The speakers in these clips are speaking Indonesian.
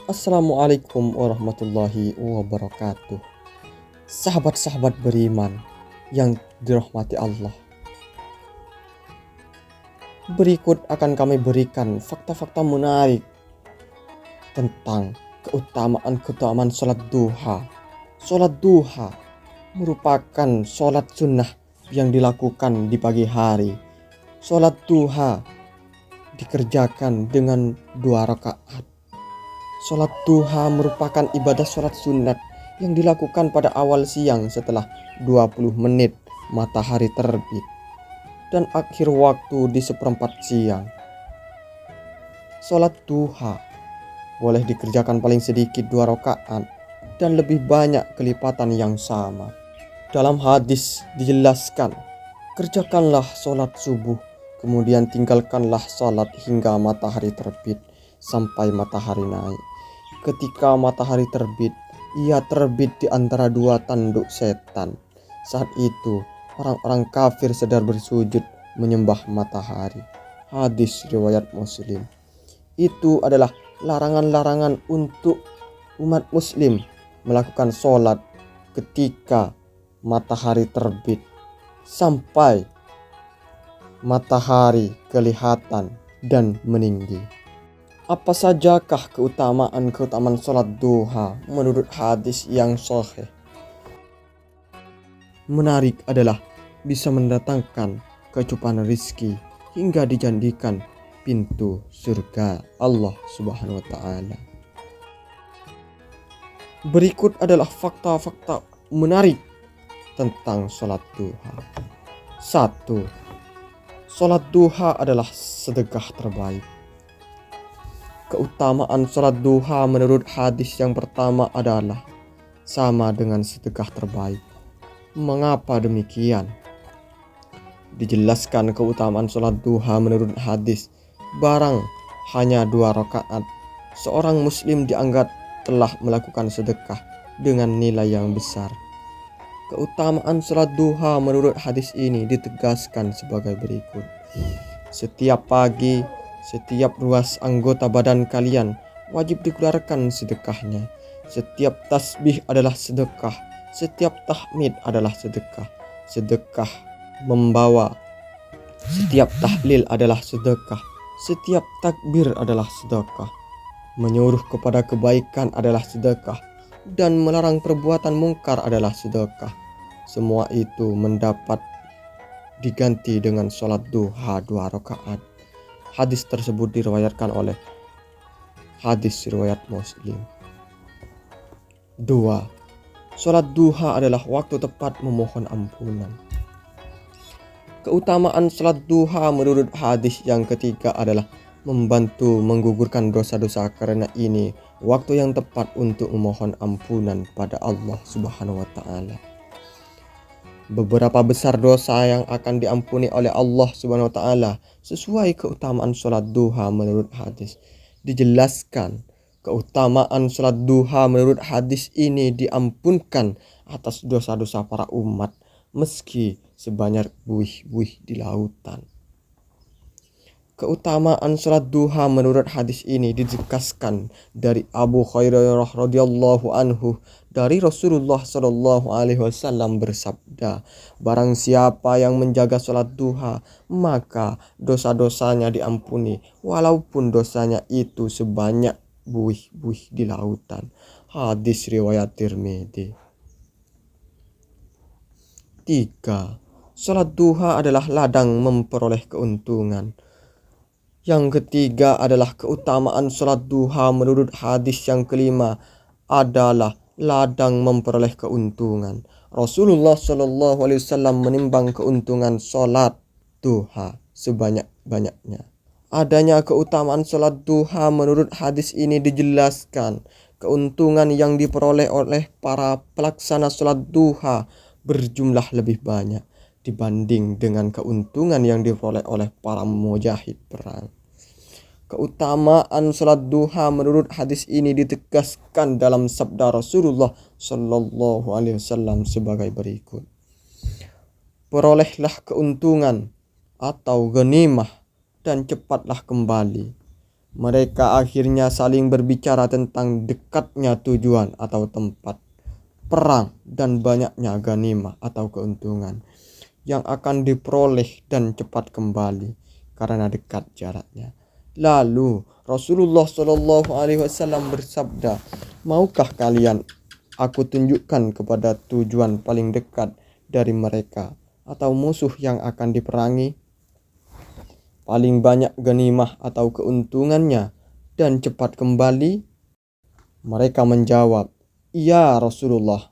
Assalamualaikum warahmatullahi wabarakatuh. Sahabat-sahabat beriman yang dirahmati Allah. Berikut akan kami berikan fakta-fakta menarik tentang keutamaan sholat duha. Sholat duha merupakan sholat sunnah yang dilakukan di pagi hari. Sholat duha dikerjakan dengan 2 rakaat. Sholat duha merupakan ibadah sholat sunat yang dilakukan pada awal siang setelah 20 menit matahari terbit dan akhir waktu di seperempat siang. Sholat duha boleh dikerjakan paling sedikit 2 rakaat dan lebih banyak kelipatan yang sama. Dalam hadis dijelaskan, kerjakanlah sholat subuh, kemudian tinggalkanlah sholat hingga matahari terbit sampai matahari naik. Ketika matahari terbit, ia terbit di antara 2 tanduk setan. Saat itu, orang-orang kafir sedang bersujud menyembah matahari. Hadis riwayat Muslim. Itu adalah larangan-larangan untuk umat Muslim melakukan sholat ketika matahari terbit sampai matahari kelihatan dan meninggi. Apa sajakah keutamaan sholat duha menurut hadis yang sahih? Menarik adalah bisa mendatangkan kecukupan rizki hingga dijanjikan pintu surga Allah Subhanahu wa Ta'ala. Berikut adalah fakta-fakta menarik tentang sholat duha. 1. Sholat duha adalah sedekah terbaik. Keutamaan sholat duha menurut hadis yang pertama adalah sama dengan sedekah terbaik. Mengapa demikian? Dijelaskan keutamaan sholat duha menurut hadis, barang hanya 2 rakaat, seorang muslim dianggap telah melakukan sedekah dengan nilai yang besar. Keutamaan sholat duha menurut hadis ini ditegaskan sebagai berikut. Setiap pagi, setiap ruas anggota badan kalian wajib dikeluarkan sedekahnya. Setiap tasbih adalah sedekah. Setiap tahmid adalah sedekah. Sedekah membawa. Setiap tahlil adalah sedekah. Setiap takbir adalah sedekah. Menyuruh kepada kebaikan adalah sedekah. Dan melarang perbuatan mungkar adalah sedekah. Semua itu mendapat diganti dengan sholat duha 2 rakaat. Hadis tersebut diriwayatkan oleh hadis riwayat Muslim. 2. Sholat duha adalah waktu tepat memohon ampunan. Keutamaan sholat duha menurut hadis yang ketiga adalah membantu menggugurkan dosa-dosa, karena ini waktu yang tepat untuk memohon ampunan pada Allah Subhanahu wa Ta'ala. Beberapa besar dosa yang akan diampuni oleh Allah Subhanahu wa Ta'ala sesuai keutamaan sholat duha menurut hadis. Dijelaskan keutamaan sholat duha menurut hadis ini diampunkan atas dosa-dosa para umat meski sebanyak buih-buih di lautan. Keutamaan sholat duha menurut hadis ini ditegaskan dari Abu Hurairah radhiyallahu anhu dari Rasulullah sallallahu alaihi wasallam bersabda, barang siapa yang menjaga sholat duha maka dosa-dosanya diampuni walaupun dosanya itu sebanyak buih-buih di lautan. Hadis riwayat Tirmidzi. 3. Sholat duha adalah ladang memperoleh keuntungan. Yang ketiga adalah keutamaan sholat duha menurut hadis yang kelima adalah ladang memperoleh keuntungan. Rasulullah Shallallahu Alaihi Wasallam menimbang keuntungan sholat duha sebanyak-banyaknya. Adanya keutamaan sholat duha menurut hadis ini dijelaskan keuntungan yang diperoleh oleh para pelaksana sholat duha berjumlah lebih banyak dibanding dengan keuntungan yang diperoleh oleh para mujahid perang. Keutamaan sholat duha menurut hadis ini ditegaskan dalam sabda Rasulullah Shallallahu Alaihi Wasallam sebagai berikut. Perolehlah keuntungan atau ghanimah dan cepatlah kembali. Mereka akhirnya saling berbicara tentang dekatnya tujuan atau tempat perang dan banyaknya ghanimah atau keuntungan yang akan diperoleh dan cepat kembali karena dekat jaraknya. Lalu Rasulullah Shallallahu Alaihi Wasallam bersabda, maukah kalian aku tunjukkan kepada tujuan paling dekat dari mereka atau musuh yang akan diperangi, paling banyak ghanimah atau keuntungannya dan cepat kembali? Mereka menjawab, iya Rasulullah.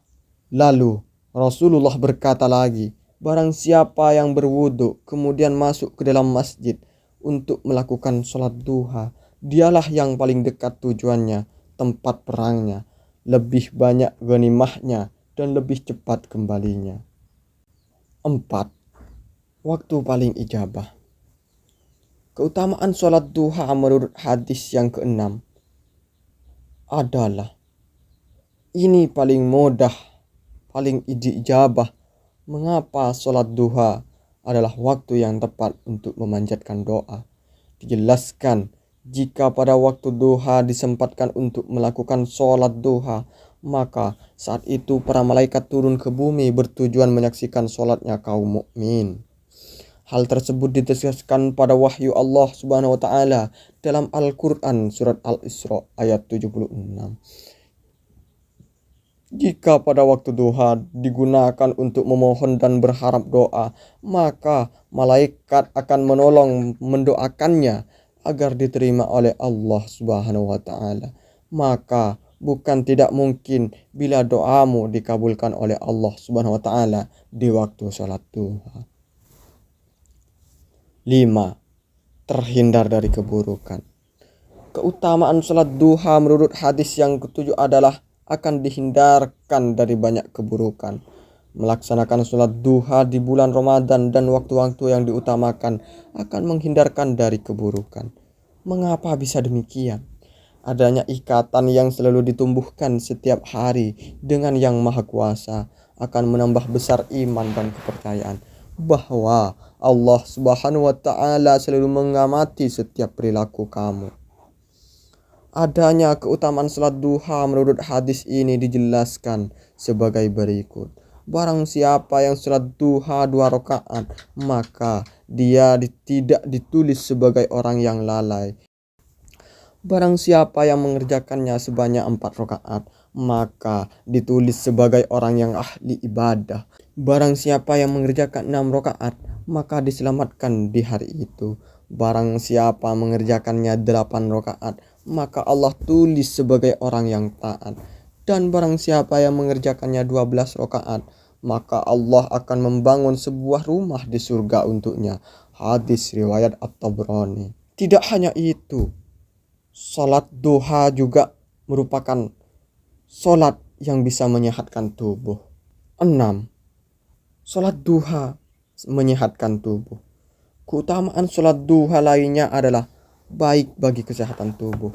Lalu Rasulullah berkata lagi, barang siapa yang berwudu kemudian masuk ke dalam masjid untuk melakukan sholat duha, dialah yang paling dekat tujuannya, tempat perangnya, lebih banyak ghanimahnya dan lebih cepat kembalinya. 4. Waktu paling ijabah. Keutamaan sholat duha menurut hadis yang ke-6 adalah ini paling mudah, paling ijabah. Mengapa sholat duha adalah waktu yang tepat untuk memanjatkan doa? Dijelaskan, jika pada waktu duha disempatkan untuk melakukan sholat duha, maka saat itu para malaikat turun ke bumi bertujuan menyaksikan sholatnya kaum mukmin. Hal tersebut ditegaskan pada wahyu Allah Subhanahu wa taala dalam Al-Qur'an surat Al-Isra ayat 76. Jika pada waktu duha digunakan untuk memohon dan berharap doa, maka malaikat akan menolong mendoakannya agar diterima oleh Allah Subhanahu wa taala. Maka bukan tidak mungkin bila doamu dikabulkan oleh Allah Subhanahu wa taala di waktu salat duha. 5. Terhindar dari keburukan. Keutamaan salat duha menurut hadis yang ke-7 adalah akan dihindarkan dari banyak keburukan. Melaksanakan sholat duha di bulan Ramadan dan waktu-waktu yang diutamakan akan menghindarkan dari keburukan. Mengapa bisa demikian? Adanya ikatan yang selalu ditumbuhkan setiap hari dengan Yang Maha Kuasa akan menambah besar iman dan kepercayaan bahwa Allah Subhanahu wa taala selalu mengamati setiap perilaku kamu. Adanya keutamaan salat duha menurut hadis ini dijelaskan sebagai berikut. Barang siapa yang salat duha 2 rakaat, maka dia tidak ditulis sebagai orang yang lalai. Barang siapa yang mengerjakannya sebanyak 4 rakaat, maka ditulis sebagai orang yang ahli ibadah. Barang siapa yang mengerjakan 6 rakaat, maka diselamatkan di hari itu. Barang siapa mengerjakannya 8 rakaat, maka Allah tulis sebagai orang yang taat. Dan barang siapa yang mengerjakannya 12 rakaat, maka Allah akan membangun sebuah rumah di surga untuknya. Hadis riwayat At-Tabrani. Tidak hanya itu, salat duha juga merupakan salat yang bisa menyehatkan tubuh. 6. Salat duha menyehatkan tubuh. Keutamaan salat duha lainnya adalah baik bagi kesehatan tubuh.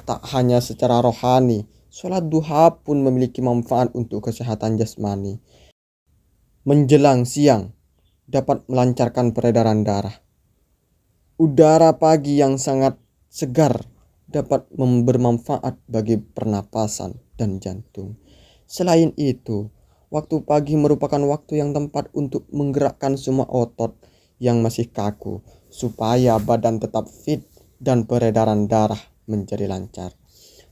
Tak hanya secara rohani, salat duha pun memiliki manfaat untuk kesehatan jasmani. Menjelang siang dapat melancarkan peredaran darah. Udara pagi yang sangat segar dapat bermanfaat bagi pernapasan dan jantung. Selain itu, waktu pagi merupakan waktu yang tepat untuk menggerakkan semua otot yang masih kaku supaya badan tetap fit dan peredaran darah menjadi lancar.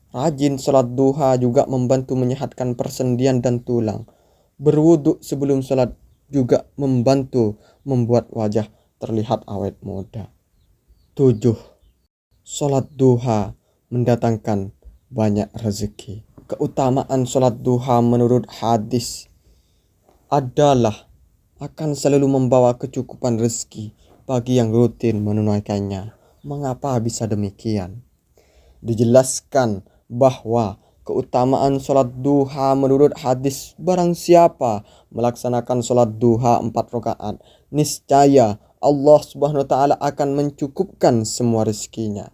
Rajin sholat duha juga membantu menyehatkan persendian dan tulang. Berwuduk sebelum sholat juga membantu membuat wajah terlihat awet muda. 7. Sholat duha mendatangkan banyak rezeki. Keutamaan sholat duha menurut hadis adalah akan selalu membawa kecukupan rezeki bagi yang rutin menunaikannya. Mengapa bisa demikian? Dijelaskan bahwa keutamaan sholat duha menurut hadis, barang siapa melaksanakan sholat duha 4 rakaat, niscaya Allah Subhanahu wa taala akan mencukupkan semua rezekinya.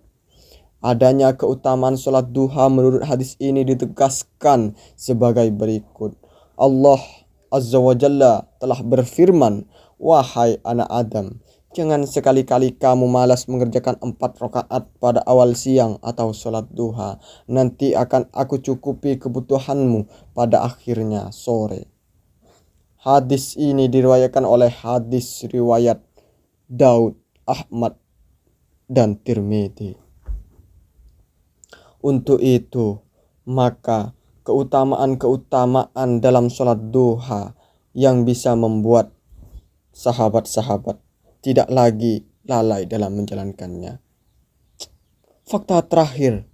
Adanya keutamaan sholat duha menurut hadis ini ditegaskan sebagai berikut. Allah Azza wa Jalla telah berfirman, wahai anak Adam, Jangan sekali-kali kamu malas mengerjakan 4 rakaat pada awal siang atau sholat duha. Nanti akan aku cukupi kebutuhanmu pada akhirnya sore. Hadis ini diriwayatkan oleh hadis riwayat Daud, Ahmad, dan Tirmidzi. Untuk itu, maka keutamaan-keutamaan dalam sholat duha yang bisa membuat sahabat-sahabat tidak lagi lalai dalam menjalankannya. Fakta terakhir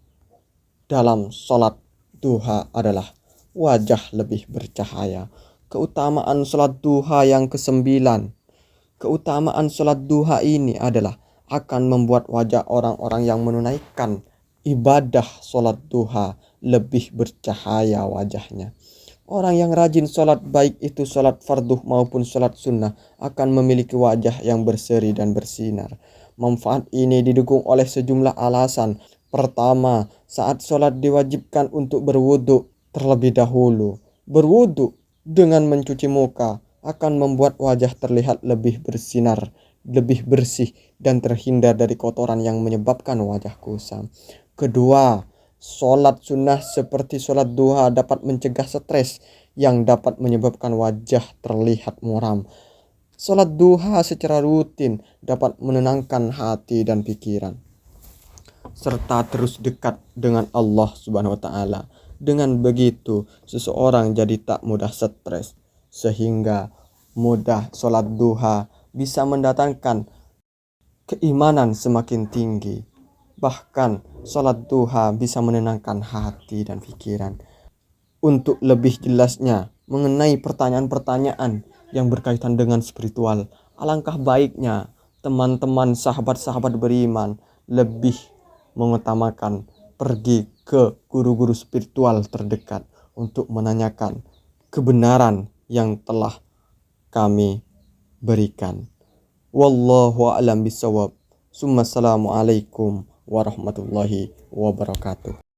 dalam sholat duha adalah wajah lebih bercahaya. Keutamaan sholat duha yang ke-9. Keutamaan sholat duha ini adalah akan membuat wajah orang-orang yang menunaikan ibadah sholat duha lebih bercahaya wajahnya. Orang yang rajin sholat, baik itu sholat fardu maupun sholat sunnah, akan memiliki wajah yang berseri dan bersinar. Manfaat ini didukung oleh sejumlah alasan. Pertama, saat sholat diwajibkan untuk berwudu terlebih dahulu. Berwudu dengan mencuci muka akan membuat wajah terlihat lebih bersinar, lebih bersih, dan terhindar dari kotoran yang menyebabkan wajah kusam. Kedua, sholat sunnah seperti sholat duha dapat mencegah stres yang dapat menyebabkan wajah terlihat muram. Sholat duha secara rutin dapat menenangkan hati dan pikiran, serta terus dekat dengan Allah Subhanahu wa Ta'ala. Dengan begitu, seseorang jadi tak mudah stres, sehingga mudah sholat duha bisa mendatangkan keimanan semakin tinggi. Bahkan sholat duha bisa menenangkan hati dan pikiran. Untuk lebih jelasnya mengenai pertanyaan-pertanyaan yang berkaitan dengan spiritual, alangkah baiknya teman-teman sahabat-sahabat beriman lebih mengutamakan pergi ke guru-guru spiritual terdekat untuk menanyakan kebenaran yang telah kami berikan. Wallahu a'lam bishawab. Assalamualaikum warahmatullahi wabarakatuh.